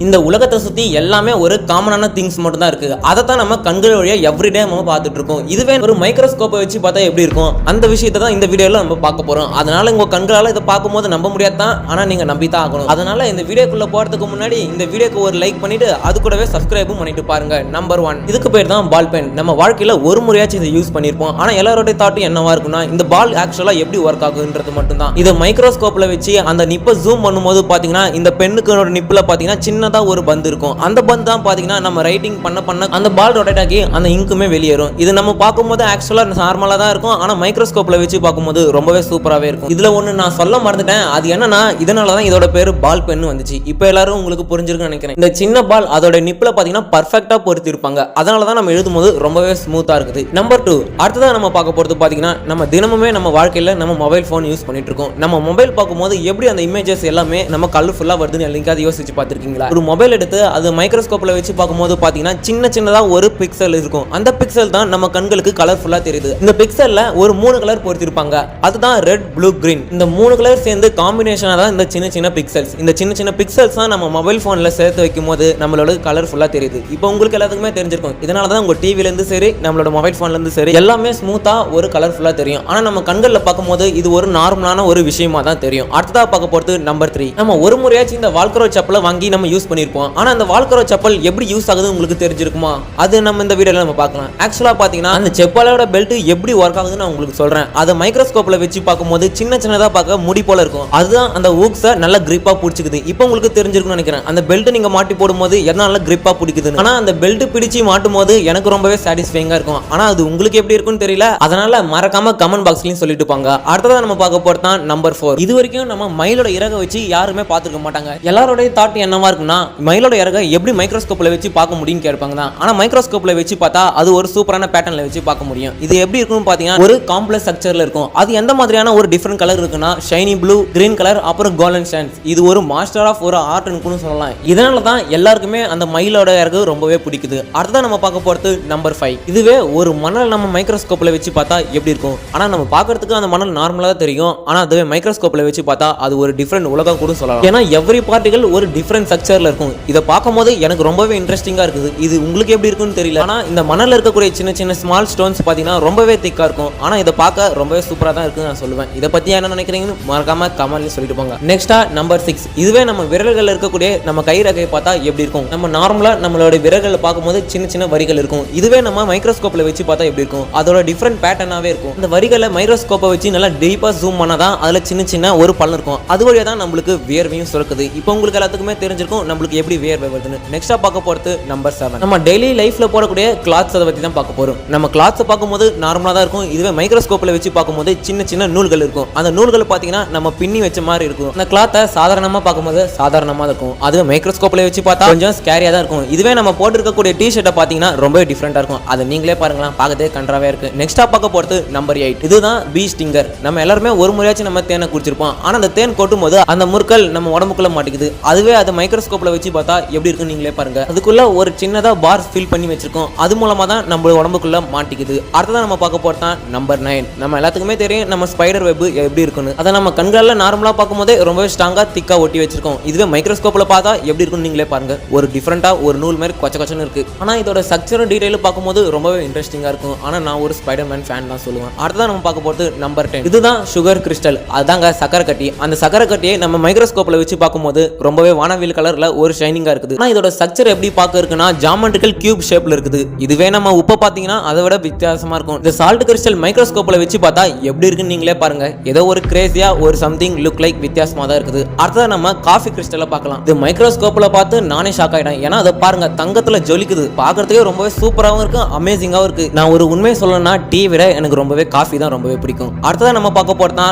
இந்த உலகத்தை சுத்தி எல்லாமே ஒரு காமனான திங்ஸ் மட்டும் தான் இருக்கு. அதை தான் நம்ம கண்கள் வழியா எவ்ரிடே நம்ம பார்த்துட்டு இருக்கோம். இதுவே ஒரு மைக்ரோஸ்கோப்பை வச்சு பார்த்தா எப்படி இருக்கும், அந்த விஷயத்தை தான் இந்த வீடியோல நம்ம பார்க்க போறோம். அதனால உங்க கண்களால இதை பார்க்கும்போது நம்ப முடியாதான், ஆனா நீங்க நம்பி தான் ஆகணும். அதனால இந்த வீடியோக்குள்ள போறதுக்கு முன்னாடி இந்த வீடியோக்கு ஒரு லைக் பண்ணிட்டு அது கூடவே சப்ஸ்கிரைபும் பண்ணிட்டு பாருங்க. நம்பர் 1, இதுக்கு பேர் தான் பால் பென். நம்ம வாழ்க்கையில ஒரு முறையாச்சும் இதை யூஸ் பண்ணிருப்போம். ஆனா எல்லாரோட தாட்டும் என்னவா இருக்குன்னா, இந்த பால் ஆக்சுவலா எப்படி ஒர்க் ஆகுன்றது மட்டும் தான். இதை மைக்ரோஸ்கோப்ல வச்சு அந்த நிப்பை ஜூம் பண்ணும்போது பாத்தீங்கன்னா இந்த பெண்ணுக்கு நிப்பில் பாத்தீங்கன்னா சின்னதா ஒரு பந்து இருக்கும். அந்த பந்து தான் பாத்தீங்கன்னா நம்ம ரைட்டிங் பண்ண அந்த பால் ரொட்டேட் ஆகி அந்த இங்குமே வெளியேறும். இது நம்ம பார்க்கும்போது ஆக்சுவலா நார்மலா தான் இருக்கும். ஆனா மைக்ரோஸ்கோப்ல வச்சு பார்க்கும்போது ரொம்பவே சூப்பராகவே இருக்கும். இதுல ஒண்ணு நான் சொல்ல மறந்துட்டேன். அது என்னன்னா, இதனாலதான் இதோட பேரு பால் பென் வந்துச்சு. இப்போ எல்லாரும் உங்களுக்கு புரிஞ்சிருக்குன்னு நினைக்கிறேன். இந்த சின்ன பால் அதோட நிப்பில் பாத்தீங்கன்னா பர்ஃபெக்டா பொருத்தி இருப்பாங்க. அதனாலதான் நம்ம எழுதும்போது ரொம்பவே ஸ்மூத்தா இருக்குது. நம்பர் 2, அடுத்ததான் நம்ம பார்க்க போறது பாத்தீங்கன்னா, நம்ம தினமுமே நம்ம வாழ்க்கையில நம்ம மொபைல் போன் யூஸ் பண்ணிட்டு இருக்கோம். நம்ம மொபைல் பார்க்கும்போது எப்படி அந்த இமேஜஸ் எல்லாமே நம்ம கலர்ஃபுல்லா வருதுன்னு எல்லாரும் யோசிச்சு பார்த்திருக்கீங்களா? ஒரு மொபைல் எடுத்து அது மைக்ரோஸ்கோப்ல வச்சு பார்க்கும்போது பாத்தீங்கன்னா சின்னதா ஒரு பிக்சல் இருக்கும். அந்த பிக்சல் தான் நம்ம கண்களுக்கு கலர்ஃபுல்லா தெரியுது. இந்த பிக்சல்ல ஒரு 3 கலர் பொருத்திருப்பாங்க. அதுதான் ரெட், ப்ளூ, கிரீன். இந்த 3 கலர் சேர்ந்து காம்பினேஷனா தான் இந்த சின்ன பிக்சல்ஸ். இந்த சின்ன பிக்சல்ஸ் தான் நம்ம மொபைல் போன்ல சேர்த்து வைக்கும் போது நம்மளோட கலர்ஃபுல்லா தெரியுது. இப்போ உங்களுக்கு எல்லாத்துக்குமே தெரிஞ்சிருக்கும். இதனால தான் உங்க டிவில இருந்து சரி, நம்மளோட மொபைல் போன்ல இருந்து சரி, எல்லாமே ஸ்மூத்தா ஒரு கலர்ஃபுல்லா தெரியும். ஆனா நம்ம கண்கள்ல பார்க்கும்போது இது ஒரு நார்மலான ஒரு விஷயமா தான் தெரியும். அடுத்ததா பார்க்க போறது நம்பர் 3. நம்ம ஒரு முறையாச்சும் இந்த வால்க்ரோ செப்பலை வாங்கி நம்ம யூஸ் பண்ணிருப்போம். ஆனா அந்த வால்க்ரோ செப்பல் எப்படி யூஸ் ஆகுது உங்களுக்கு தெரிஞ்சிருக்குமா? அது நம்ம இந்த வீடியோல நம்ம பார்க்கலாம். ஆக்சுவலா பாத்தீங்கன்னா அந்த செப்பலோட பெல்ட் எப்படி ஒர்க் ஆகுதுன்னு நான் உங்களுக்கு சொல்றேன். அதை மைக்ரோஸ்கோப்ல வச்சு பார்க்கும்போது சின்னதா பார்க்க முடி போல இருக்கும். அதுதான் அந்த ஊக்ஸை நல்ல கிரிப்பா பிடிச்சிக்குது. இப்போ உங்களுக்கு தெரிஞ்சிருக்கும்னு நினைக்கிறேன். அந்த பெல்ட் நீங்க மாட்டி போடும்போது எதனால கிரிப்பா பிடிக்குது. ஆனா அந்த பெல்ட் பிடிச்சி மாட்டும் போது எனக்கு ரொம்பவே சாட்டிஸ்ஃபைங்கா இருக்கும். ஆனா அது உங்களுக்கு எப்படி இருக்கும்னு தெரியல. அதனால மறக்காம கமெண்ட் பாக்ஸ்லயும் சொல்லிட்டு போங்க. அடுத்ததா நம்ம பார்க்க போறது நம்பர் 4. இது வரைக்கும் நம்ம மயிலோட இறகை வச்சு யாருமே பார்த்துருக்க மாட்டாங்க. எல்லாரோட தாட் என்னவா இருக்குன்னா, மயிலோட இறகை எப்படி மைக்ரோஸ்கோப்ல வச்சு பார்க்க முடியும்னு கேட்பாங்க தான். ஆனா மைக்ரோஸ்கோப்ல வச்சு பார்த்தா அது ஒரு சூப்பரான பேட்டர்ன்ல வச்சு பார்க்க முடியும். இது எப்படி இருக்கும்னு பாத்தீங்கன்னா, ஒரு காம்ப்ளெக்ஸ் ஸ்ட்ரக்சர்ல இருக்கும். அது எந்த மாதிரியான ஒரு டிஃபரெண்ட் கலர் இருக்குன்னா, ஷைனி ப்ளூ, கிரீன் கலர், அப்புறம் கோல்டன் சாண்ட்ஸ். இது ஒரு மாஸ்டர் ஆஃப் ஒரு ஆர்ட்னு கூட சொல்லலாம். இதனால தான் எல்லாருக்குமே அந்த மயிலோட இறகு ரொம்பவே பிடிக்குது. அடுத்ததான் நம்ம பார்க்க போறது நம்பர் 5. இதுவே ஒரு மணல் நம்ம மைக்ரோஸ்கோப்ல வச்சு பார்த்தா எப்படி இருக்கும். ஆனா நம்ம பார்க்கிறதுக்கு அந்த மணல் நார்மலா தான் தெரியும். ஆனா அதுவே மைக்ரோஸ்கோப்ல வச்சு பார்த்தா அது ஒரு டிஃபரெண்ட் உலகம் கூட சொல்லலாம். ஏன்னா எவ்ரி பார்ட்டிகல் ஒரு டிஃபரெண்ட் ஸ்ட்ரக்சர்ல இருக்கும். இதை பார்க்கும்போது எனக்கு ரொம்பவே இன்ட்ரெஸ்டிங்கா இருக்குது. இது உங்களுக்கு எப்படி இருக்குன்னு தெரியல. ஆனா இந்த மணல்ல இருக்கக்கூடிய சின்ன ஸ்மால் ஸ்டோன்ஸ் பாத்தீங்கன்னா ரொம்பவே திக்கா இருக்கும். ஆனா இதை பார்க்க ரொம்பவே சூப்பரா தான் இருக்குன்னு நான் சொல்லுவேன். இதை பத்தி என்ன நினைக்கிறீங்கன்னு மறக்காம கமெண்ட்ல சொல்லிட்டு போங்க. நெக்ஸ்டா நம்பர் 6. இதுவே நம்ம விரல்கள் இருக்கக்கூடிய நம்ம கை ரகையை பார்த்தா எப்படி இருக்கும். நம்ம நார்மலா நம்மளோட விரல்களை பார்க்கும்போது சின்ன வரிகள் இருக்கும். இதுவே நம்ம மைக்ரோஸ்கோப்ல வச்சு பார்த்தா எப்படி இருக்கும். அதோட டிஃபரெண்ட் பேட்டர்னாவே இருக்கும். இந்த வரிகளை மைக்ரோஸ்கோப்பை வச்சு நல்லா டீப்பா ஜூம் பண்ணாதான் அதுல சின்ன ஒரு பள்ளம் இருக்கும். அது வழியா தான் நம்மளுக்கு வியர்வையும் சுரக்குது. இப்போ உங்களுக்கு எல்லாத்துக்குமே தெரிஞ்சிருக்கும் நம்மளுக்கு எப்படி வியர்வை வருதுன்னு. நெக்ஸ்டா பார்க்க போறது நம்பர் 7. நம்ம டெய்லி லைஃப்ல போடக்கூடிய கிளாத்ஸ் அதை பத்தி தான் பார்க்க போறோம். நம்ம கிளாத்ஸ் பார்க்கும்போது நார்மலா தான் இருக்கும். இதுவே மைக்ரோஸ்கோப்ல வச்சு பார்க்கும்போது சின்ன நூல்கள் இருக்கும். அந்த நூல்கள் பாத்தீங்கன்னா நம்ம பின்னி வச்ச மாதிரி இருக்கும். அந்த கிளாத்தை சாதாரணமா பார்க்கும்போது சாதாரணமா இருக்கும். அதுவே மைக்ரோஸ்கோப்ல வச்சு பார்த்தா கொஞ்சம் ஸ்கேரியா தான் இருக்கும். இதுவே நம்ம போட்டிருக்கக்கூடிய டி-ஷர்ட்டை பாத்தீங்கன்னா ரொம்ப டிஃபரெண்டா இருக்கும். அதை நீங்களே பாருங்களேன், பார்க்கவே கன்றாவே இருக்கு. நெக்ஸ்டா பார்க்க போறது நம்பர் 8. இதுதான் பீ ஸ்டிங்கர். நம்ம எல்லாருமே ஒரு முறையாச்சும் நம்ம தேனை குடிச்சிருப்போம். ஆனா அந்த தேன் கொட்டும் போது அந்த முற்கள் நம்ம உடம்புக்குள்ள மாட்டிக்குது. அதுவே அது மைக்ரோஸ்கோப்ல வச்சு பார்த்தா எப்படி இருக்குன்னு நீங்களே பாருங்க. அதுக்குள்ள ஒரு சின்னதா பார்ஸ் ஃபில் பண்ணி வச்சிருக்கோம். அது மூலமா தான் நம்ம உடம்புக்குள்ள மாட்டிக்குது. அடுத்ததான் நம்ம பார்க்க போறது நம்பர் 9. நம்ம எல்லாத்துக்குமே தெரியும் நம்ம ஸ்பைடர் வெப் எப்படி இருக்குன்னு. அதை நம்ம கண்கள்ல நார்மலா பார்க்கும்போதே ரொம்பவே ஸ்ட்ராங்கா திக்கா ஒட்டி வச்சிருக்கோம். இதுவே மைக்ரோஸ்கோப்ல பார்த்தா எப்படி இருக்குன்னு நீங்களே பாருங்க. ஒரு டிஃபரெண்டா ஒரு நூல் மாதிரி கொச்சன்னு இருக்கு. ஆனா இதோட ஸ்ட்ரக்சர் டீடைல் பார்க்கும்போது ரொம்பவே இன்ட்ரெஸ்டிங்கா இருக்கும். ஆனா நான் ஒரு ஸ்பைடர்மேன் ஃபேன் தான் சொல்லுவேன். அடுத்ததான் நம்ம பார்க்க போறது நம்பர் 10. இதுதான் சுகர் கிறிஸ்டல். அதாங்க சக்கரை கட்டி. அந்த சக்கரை கட்டியை நம்ம மைக்ரோஸ்கோப்ல வச்சு பார்க்கும்போது ரொம்பவே வானவில் கலர்ல ஒரு ஷைனிங்கா இருக்குது. ஆனா இதோட ஸ்ட்ரக்சர் எப்படி பார்க்க இருக்குன்னா ஜாமெட்ரிக்கல் கியூப் ஷேப்ல இருக்குது. இதுவே நம்ம உப்பை பாத்தீங்கன்னா அதை விட வித்தியாசமா இருக்கும். இந்த சால்ட் கிறிஸ்டல் மைக்ரோஸ்கோப்ல வச்சு பார்த்தா எப்படி இருக்குன்னு நீங்களே பாருங்க. ஏதோ ஒரு கிரேசியா ஒரு சம்திங் லுக் லைக் வித்தியாசமா தான் இருக்குது. அடுத்ததா நம்ம காஃபி கிறிஸ்டலை பார்க்கலாம். இது மைக்ரோஸ்கோப்ல பார்த்து நானே ஷாக் ஆயிட்டேன். ஏன்னா அதை பாருங்க தங்கத்துல ஜொலிக்குது. பார்க்கறதுக்கே ரொம்பவே சூப்பராகவும் இருக்கு, அமேசிங்காகவும் இருக்கு. நான் ஒரு உண்மையை சொல்லணும்னா டீ விட எனக்கு ரொம்பவே காஃபி தான் ரொம்பவே பிடிக்கும். அடுத்ததா நம்ம பார்க்க போறது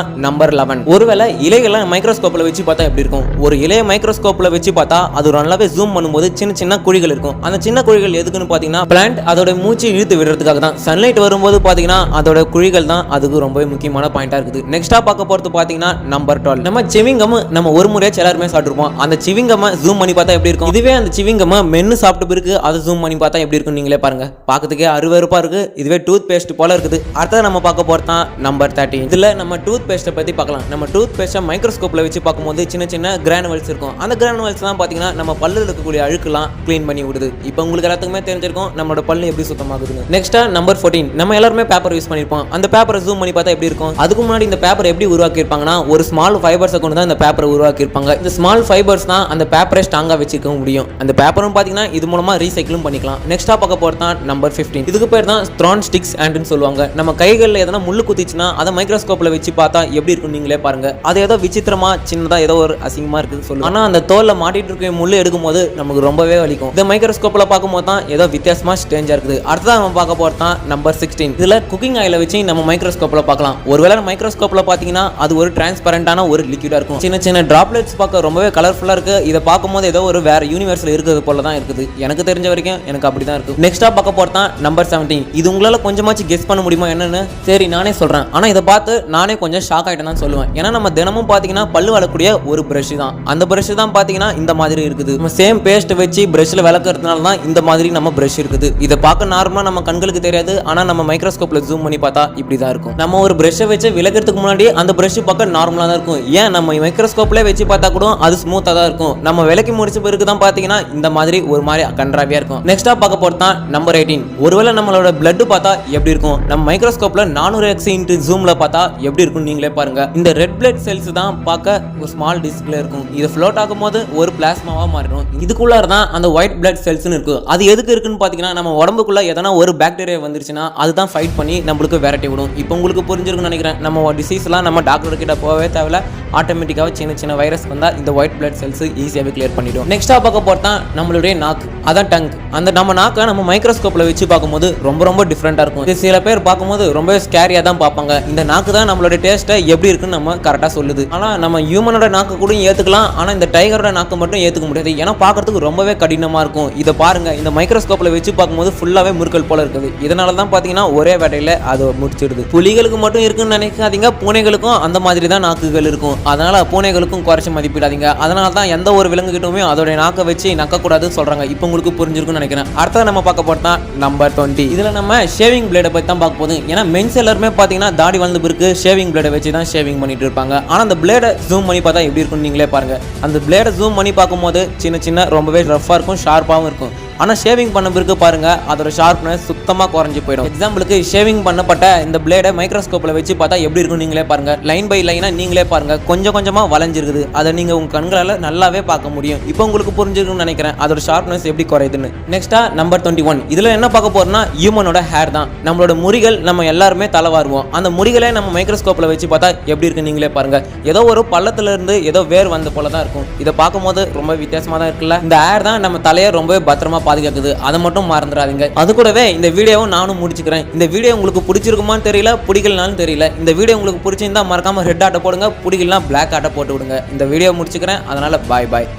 நம்பர் 11. ஒருவேளை இலைகளை மைக்ரோஸ்கோப்ல வச்சு பார்த்தா எப்படி இருக்கும். ஒரு இலையை மைக்ரோஸ்கோப்ல வச்சு பார்த்தா அது நல்லாவே ஜூம் பண்ணும்போது சின்ன குழிகள் இருக்கும். அந்த சின்ன குழிகள் எதுக்குன்னு பாத்தீங்கன்னா பிளான்ட் அதோட மூச்சு இழுத்து விடுறதுக்காக தான். சன்லைட் வரும்போது பாத்தீங்கன்னா அதோட குழிகள் தான் அதுக்கு ரொம்பவே முக்கியமான பாயிண்டா இருக்குது. நெக்ஸ்டா பார்க்க போறது பாத்தீங்கன்னா நம்பர் 12. நம்ம சிவிங்கம் நம்ம ஒரு முறையாச்சும் எல்லாருமே சாப்பிட்டுருப்போம். அந்த சிவிங்கம்மை ஜூம் பண்ணி பார்த்தா எப்படி இருக்கும். இதுவே அந்த சிவிங்கம்மை மென்னு சாப்பிட்டு பிறகு அதை ஜூம் பண்ணி பார்த்தா எப்படி இருக்கும் நீங்களே பாருங்க. பார்க்கறதுக்கே அருவருப்பா இருக்கு. இதுவே டூத் பேஸ்ட் போல இருக்குது. அடுத்தது நம்ம பார்க்க போறது நம்பர் 13. இதுல நம்ம டூத் பேஸ்ட்டை பத்தி பார்க்கலாம். நம்ம டூத் பேஸ்ட்டை மைக்ரோஸ்கோப்ல வச்சு பார்க்கும்போது சின்ன கிரானுவல்ஸ் இருக்கும். அந்த கிரானுவல்ஸ் தான் பாத்தீங்கன்னா பாத்தீங்கன்னா நம்ம பல்லுல இருக்கக்கூடிய அழுக்கெல்லாம் க்ளீன் பண்ணி விடுது. இப்போ உங்களுக்கு எல்லாத்துக்குமே தெரிஞ்சிருக்கும் நம்மளோட பல்லு எப்படி சுத்தமாகுதுன்னு. நெக்ஸ்டா நம்பர் 14, நம்ம எல்லாருமே பேப்பர் யூஸ் பண்ணிருப்போம். அந்த பேப்பரை ஜூம் பண்ணி பார்த்தா எப்படி இருக்கும்? அதுக்கு முன்னாடி இந்த பேப்பர் எப்படி உருவாக்கி இருப்பாங்கன்னா ஒரு ஸ்மால் ஃபைபர்ஸை கொண்டு தான் இந்த பேப்பரை உருவாக்கி இருப்பாங்க. இந்த ஸ்மால் ஃபைபர்ஸ் தான் அந்த பேப்பரை ஸ்ட்ராங்கா வச்சுக்க முடியும். அந்த பேப்பரும் பாத்தீங்கன்னா இது மூலமா ரீசைக்கிளும் பண்ணிக்கலாம். நெக்ஸ்டா பார்க்க போறது தான் நம்பர் 15. இதுக்கு பேர் தான் ஸ்ட்ரான் ஸ்டிக்ஸ் ஹேண்ட்னு சொல்லுவாங்க. நம்ம கைகளில் எதனா முள்ளு குத்திச்சுன்னா அதை மைக்ரோஸ்கோப்ல வச்சு பார்த்தா எப்படி இருக்கும் நீங்களே பாருங்க. அது ஏதோ விசித்திரமா சின்னதா ஏதோ ஒரு அசிங்கமா இருக்குன்னு சொல்லுவாங்க. ஆனா அந்த தோல்ல மாட்டிட்டு இருக்க முள்ளு எடுக்கும் போது நமக்கு ரொம்பவே வலிக்கும். இந்த மைக்ரோஸ்கோப்ல பார்க்கும்போது தான் ஏதோ வித்தியாசமா ஸ்ட்ரேஞ்சா இருக்குது. அடுத்ததா நம்ம பார்க்க போறது தான் நம்பர் 16. இதுல குக்கிங் ஆயில வச்சு நம்ம மைக்ரோஸ்கோப்ல பார்க்கலாம். ஒருவேளை மைக்ரோஸ்கோப்ல பாத்தீங்கன்னா அது ஒரு டிரான்ஸ்பரண்டான ஒரு லிக்விடா இருக்கும். சின்ன சின்ன டிராப்லெட்ஸ் பார்க்க ரொம்பவே கலர்ஃபுல்லா இருக்கு. இதை பார்க்கும்போது ஏதோ ஒரு வேற யூனிவர்ஸ்ல இருக்கிறது போல தான் இருக்குது. எனக்கு தெரிஞ்ச வரைக்கும் எனக்கு அப்படிதான் இருக்கு. நெக்ஸ்டா பார்க்க போறது தான் நம்பர் 17. இது உங்களால கொஞ்சமாச்சு கெஸ் பண்ண முடியுமா என்னன்னு? சரி நானே சொல்றேன். ஆனா இதை பார்த்து நானே கொஞ்சம் ஷாக் ஆயிட்டேன் தான் சொல்லுவேன். ஏன்னா நம்ம தினமும் பாத்தீங்கன்னா பல்லு வளக்கூடிய ஒரு பிரஷ் தான். அந்த பிரஷ் தான் பாத்தீங்கன்னா இந்த மாதிரி இருக்குது. நம்ம சேம் பேஸ்ட் வச்சு பிரஷ்ல விளக்குறதுனால தான் இந்த மாதிரி நம்ம பிரஷ் இருக்குது. இதை பார்க்க நார்மலா நம்ம கண்களுக்கு தெரியாது. ஆனா நம்ம மைக்ரோஸ்கோப்ல ஜூம் பண்ணி பார்த்தா இப்படிதான் இருக்கும். நம்ம ஒரு பிரஷை வச்சு விளக்குறதுக்கு முன்னாடி அந்த பிரஷ் பார்க்க நார்மலா தான் இருக்கும். ஏன் நம்ம மைக்ரோஸ்கோப்ல வச்சு பார்த்தா கூட அது ஸ்மூத்தா தான் இருக்கும். நம்ம விளக்கி முடிச்ச பிறகு தான் பாத்தீங்கன்னா இந்த மாதிரி ஒரு மாதிரி கன்றாவியா இருக்கும். நெக்ஸ்டா பார்க்க போறது தான் நம்பர் 18. ஒருவேளை நம்மளோட பிளட் பார்த்தா எப்படி இருக்கும்? நம்ம மைக்ரோஸ்கோப்ல 400x ஜூம்ல பார்த்தா எப்படி இருக்கும் நீங்களே பாருங்க. இந்த ரெட் பிளட் செல்ஸ் தான் பார்க்க ஒரு ஸ்மால் டிஸ்க்ல இருக்கும். இது ஃப்ளோட் ஆகும்போது ஒரு பிளாஸ்மாவா மாறிடும். இதுக்குள்ளார தான் அந்த ஒயிட் பிளட் செல்ஸ்னு இருக்கு. அது எதுக்கு இருக்குன்னு பாத்தீங்கன்னா நம்ம உடம்புக்குள்ள எதனா ஒரு பாக்டீரியா வந்துருச்சுன்னா அதுதான் ஃபைட் பண்ணி நம்மளுக்கு விரட்டி விடும். இப்போ உங்களுக்கு புரிஞ்சிருக்கும்னு நினைக்கிறேன். நம்ம டிசீஸ்லாம் நம்ம டாக்டர் கிட்ட போகவே தேவையில்ல. ஆட்டோமேட்டிக்காக சின்ன சின்ன வைரஸ் வந்தா இந்த ஒயிட் பிளட் செல்ஸ் ஈஸியாகவே கிளியர் பண்ணிடும். நெக்ஸ்டா பார்க்க போறது தான் நம்மளுடைய நாக்கு, அதான் டங். அந்த நம்ம நாக்கை நம்ம மைக்ரோஸ்கோப்ல வச்சு பார்க்கும்போது ரொம்ப ரொம்ப டிஃப்ரெண்டா இருக்கும். இது சில பேர் பார்க்கும்போது ரொம்ப ஸ்கேரியா தான் பார்ப்பாங்க. இந்த நாக்கு தான் நம்மளோட டேஸ்ட்டை எப்படி இருக்குன்னு நம்ம கரெக்டாக சொல்லுது. ஆனா நம்ம ஹியூமனோட நாக்கு கூட ஏத்துக்கலாம். ஆனா இந்த டைகரோட நாக்கு மட்டும் ஏத்துக்க முடியாது. ஏன்னா பார்க்கறதுக்கு ரொம்பவே கடினமா இருக்கும். இதை பாருங்க, இந்த மைக்ரோஸ்கோப்ல வச்சு பார்க்கும்போது ஃபுல்லாவே முறுக்கல் போல இருக்குது. இதனால தான் பாத்தீங்கன்னா ஒரே வேட்டையில அது முடிச்சிடுது. புலிகளுக்கு மட்டும் இருக்குன்னு நினைக்காதீங்க, பூனைகளுக்கும் அந்த மாதிரி தான் நாக்குகள் இருக்கும். அதனால பூனைகளுக்கும் குறைச்சி மதிப்பிடாதீங்க. அதனால தான் எந்த ஒரு விலங்கு கிட்டவுமே அதோட நாக்கை வச்சு நக்கக்கூடாதுன்னு சொல்றாங்க. இப்போ உங்களுக்கு புரிஞ்சிருக்கும்னு நினைக்கிறேன். அடுத்தது நம்ம பார்க்க போறது தான் நம்பர் 20. இதுல நம்ம ஷேவிங் பிளேடை பத்தி தான் பார்க்க போகுது. ஏன்னா மென்ஸ் எல்லாருமே பாத்தீங்கன்னா தாடி வளர்ந்த பிறகு ஷேவிங் பிளேடை வச்சு தான் ஷேவிங் பண்ணிட்டு இருப்பாங்க. ஆனா அந்த பிளேடை ஜூம் பண்ணி பார்த்தா எப்படி இருக்கும்னு நீங்களே பாருங்க. அந்த பிளேடை ஜூம் பண்ணி பார்க்கும்போது சின்ன சின்ன ரொம்பவே ரஃபா இருக்கும், ஷார்ப்பாகவும் இருக்கும். ஆனால் ஷேவிங் பண்ண பிறகு பாருங்க அதோட ஷார்ப்னஸ் சுத்தமாக குறைஞ்சி போயிடும். எக்ஸாம்பிளுக்கு ஷேவிங் பண்ணப்பட்ட இந்த பிளேடை மைக்ரோஸ்கோப்பில் வச்சு பார்த்தா எப்படி இருக்கும் நீங்களே பாருங்க. லைன் பை லைனாக நீங்களே பாருங்க கொஞ்சம் கொஞ்சமாக வளைஞ்சிருக்குது. அதை நீங்கள் உங்கள் கண்களால் நல்லாவே பார்க்க முடியும். இப்போ உங்களுக்கு புரிஞ்சிருக்குன்னு நினைக்கிறேன் அதோட ஷார்ப்னஸ் எப்படி குறையுதுன்னு. நெக்ஸ்டா நம்பர் 21. இதில் என்ன பார்க்க போறோம்னா ஹியூமனோட ஹேர் தான். நம்மளோட முறிகள் நம்ம எல்லாருமே தலைவாருவோம். அந்த முறிகளை நம்ம மைக்ரோஸ்கோப்பில் வச்சு பார்த்தா எப்படி இருக்கு நீங்களே பாருங்க. ஏதோ ஒரு பள்ளத்துல இருந்து ஏதோ வேர் வந்த போல தான் இருக்கும். இதை பார்க்கும்போது ரொம்ப வித்தியாசமாக தான் இருக்குல்ல. இந்த ஹேர் தான் நம்ம தலையை ரொம்பவே பத்திரமா பாதுகாக்குது. அதை மட்டும் மறந்துடாதீங்க. அது கூடவே இந்த வீடியோவும் நானும் முடிச்சுக்கிறேன். இந்த வீடியோ உங்களுக்கு பிடிச்சிருக்குமான்னு தெரியல, பிடிக்கலனாலும் தெரியல. இந்த வீடியோ உங்களுக்கு பிடிச்சிருந்தா மறக்காம ரெட் ஆட்டை போடுங்க, பிடிக்கலாம் பிளாக் ஆட்டை போட்டு விடுங்க. இந்த வீடியோ முடிச்சுக்கிறேன். அதனால பாய் பாய்.